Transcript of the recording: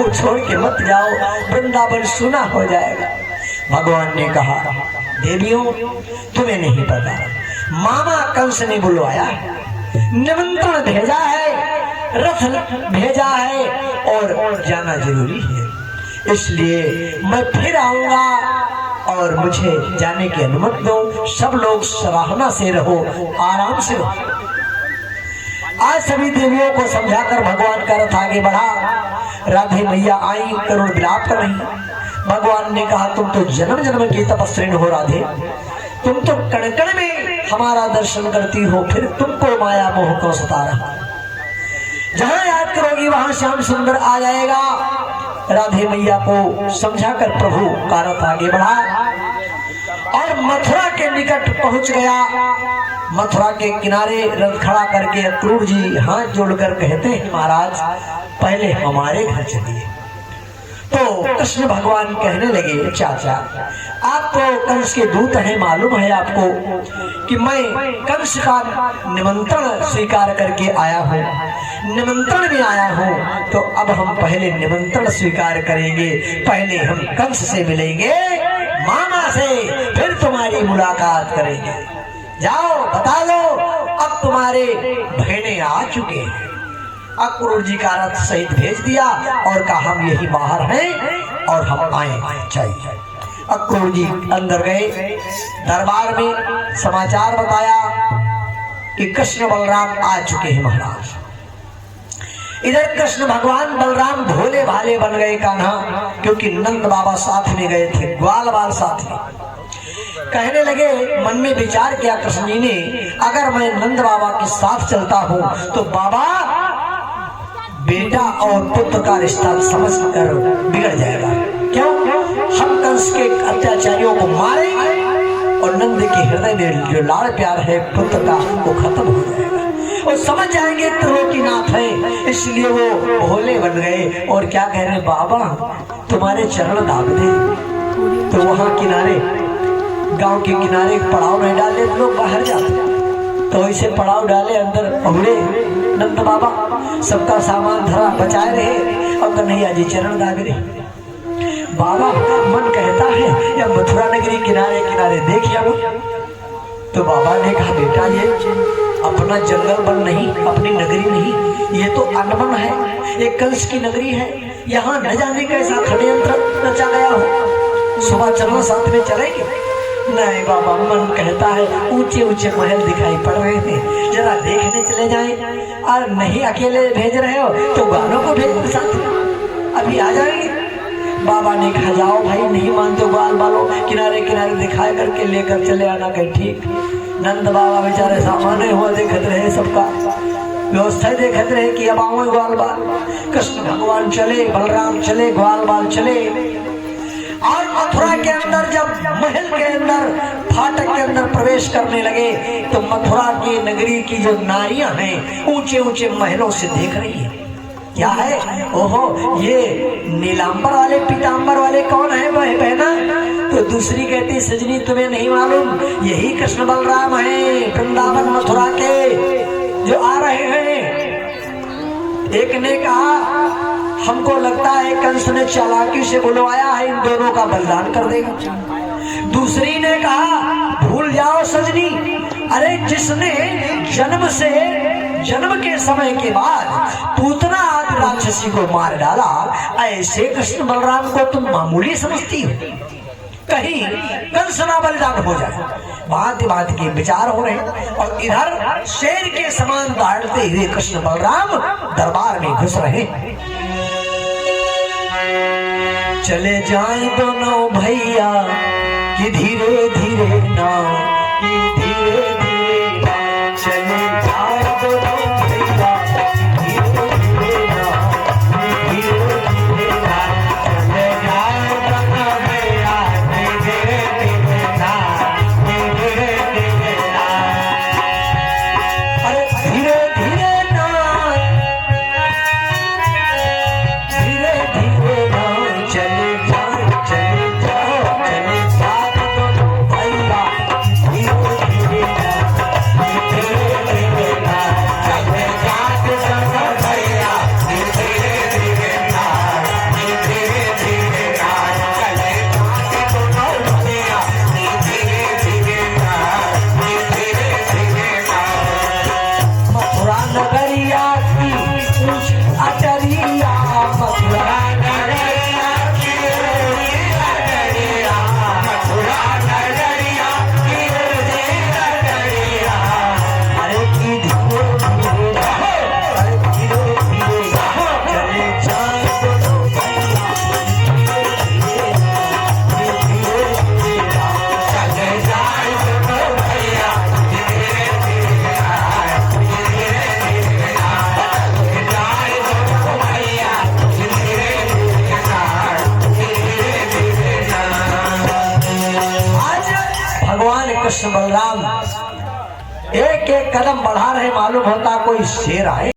को छोड़ के मत जाओ, वृंदावन सुना हो जाएगा। भगवान ने कहा, देवियों तुम्हें नहीं पता, मामा कंस ने बुलवाया, निमंत्रण भेजा है, रथ भेजा है और जाना जरूरी है, इसलिए मैं फिर आऊंगा और मुझे जाने की अनुमति दो। सब लोग सराहना से रहो, आराम से रहो। आज सभी देवियों को समझाकर भगवान का रथ आगे बढ़ा। राधे मैया आई, करुण विलाप कर रही। भगवान ने कहा, तुम तो जन्म जन्म की तपस्विनी हो राधे, तुम तो कण कण में हमारा दर्शन करती हो, फिर तुमको माया मोह को सता रहा। जहां याद करोगी वहां श्याम सुंदर आ जाएगा। राधे मैया को समझाकर प्रभु का रथ आगे बढ़ा और मथुरा के निकट पहुंच गया। मथुरा के किनारे रथ खड़ा करके अक्रूर जी हाथ जोड़कर कहते हैं, महाराज पहले हमारे घर चलिए। तो कृष्ण भगवान कहने लगे, चाचा आप तो कंस के दूत हैं, मालूम है आपको कि मैं कंस का निमंत्रण स्वीकार करके आया हूँ, निमंत्रण में आया हूँ। तो अब हम पहले निमंत्रण स्वीकार करेंगे, पहले हम कंस से मिलेंगे, मामा से, फिर तुम्हारी मुलाकात करेंगे। जाओ बता दो अब तुम्हारे बहने आ चुके हैं। अक्रूर जी का रथ सहित भेज दिया और कहा, हम यही बाहर हैं और हम आए चाहिए। अक्रूर जी अंदर गए, दरबार में समाचार बताया कि कृष्ण बलराम आ चुके हैं महाराज। इधर कृष्ण भगवान बलराम भोले भाले बन गए कान्हा, क्योंकि नंद बाबा साथ में गए थे, ग्वाल बाल साथ में। कहने लगे, मन में विचार किया कृष्ण जी ने, अगर मैं नंद बाबा के साथ चलता हूँ तो बाबा बेटा और पुत्र का रिश्ता समझकर बिगड़ जाएगा। क्यों? हम कंस के अत्याचारियों को मारेंगे और नंद के हृदय में जो लाड़ प्यार है पुत्र का वो खत्म हो जाएगा और समझ जाएंगे त्रिलोकीनाथ है। इसलिए वो भोले बन गए और क्या कह रहे, बाबा तुम्हारे चरण दाब दे। तो वहां किनारे, गांव के किनारे पड़ाव नहीं डाले तो लोग बाहर जाते, तो ऐसे पड़ाव डाले, अंदर पहुड़े नंद बाबा, सबका सामान धरा बचाए रहे और कन्हैया जी चरण दाग रहे। बाबा मन कहता है या मथुरा नगरी किनारे किनारे देखिए। तो बाबा ने कहा, बेटा ये अपना जंगल वन नहीं, अपनी नगरी नहीं, ये तो अनवन है, एक कंस की नगरी है। यहाँ न जाने कैसा षड्यंत्र रचा गया हो। सुबह चलो साथ में चलेंगे। नहीं बाबा, मन कहता है ऊंचे ऊंचे महल दिखाई पड़ रहे थे, जरा देखने चले जाएं। और नहीं अकेले भेज रहे हो तो गानों को भेज दो साथ में, अभी आ जाएंगे। बाबा ने कहा, जाओ भाई, नहीं मानते बाल बालों, किनारे किनारे दिखाए करके लेकर चले आना कहीं। ठीक। नंद बाबा बेचारे सामान्य हुआ देखते रहे, सबका व्यवस्था देखते रहे कि अब आओ ग्वाल बाल। कृष्ण भगवान चले, बलराम चले, ग्वाल बाल चले। और मथुरा के अंदर जब महल के अंदर फाटक के अंदर प्रवेश करने लगे तो मथुरा की नगरी की जो नारियां हैं ऊंचे ऊंचे महलों से देख रही है। क्या है? ओहो, ये नीलांबर वाले पीतांबर वाले कौन है बहना? तो दूसरी कहती, सजनी तुम्हें नहीं मालूम, यही कृष्ण बलराम है वृंदावन मथुरा के जो आ रहे हैं। एक ने कहा, हमको लगता है कंस ने चालाकी से बुलवाया है, इन दोनों का बलिदान कर देगा। दूसरी ने कहा, भूल जाओ सजनी, अरे जिसने जन्म के समय के बाद पूतना आदि राक्षसी को मार डाला, ऐसे कृष्ण बलराम को तुम मामूली समझती हो? कहीं कंस ना बलिदान हो जाए। भांति भांति के विचार हो रहे और इधर शेर के समान दौड़ते हुए कृष्ण बलराम दरबार में घुस रहे। चले जाए दोनों भैया कि धीरे धीरे ना, कि धीरे धीरे ना, चले जाए दोनों भैया धीरे धीरे ना, धीरे धीरे ना, चले जाए दोनों भैया धीरे धीरे ना, धीरे धीरे ना। अरे धीरे धीरे ना, धीरे धीरे ना, चले जाओ चले जाओ चले जाओ दोनों भैया धीरे एक एक कदम बढ़ा रहे, मालूम होता कोई शेर आए।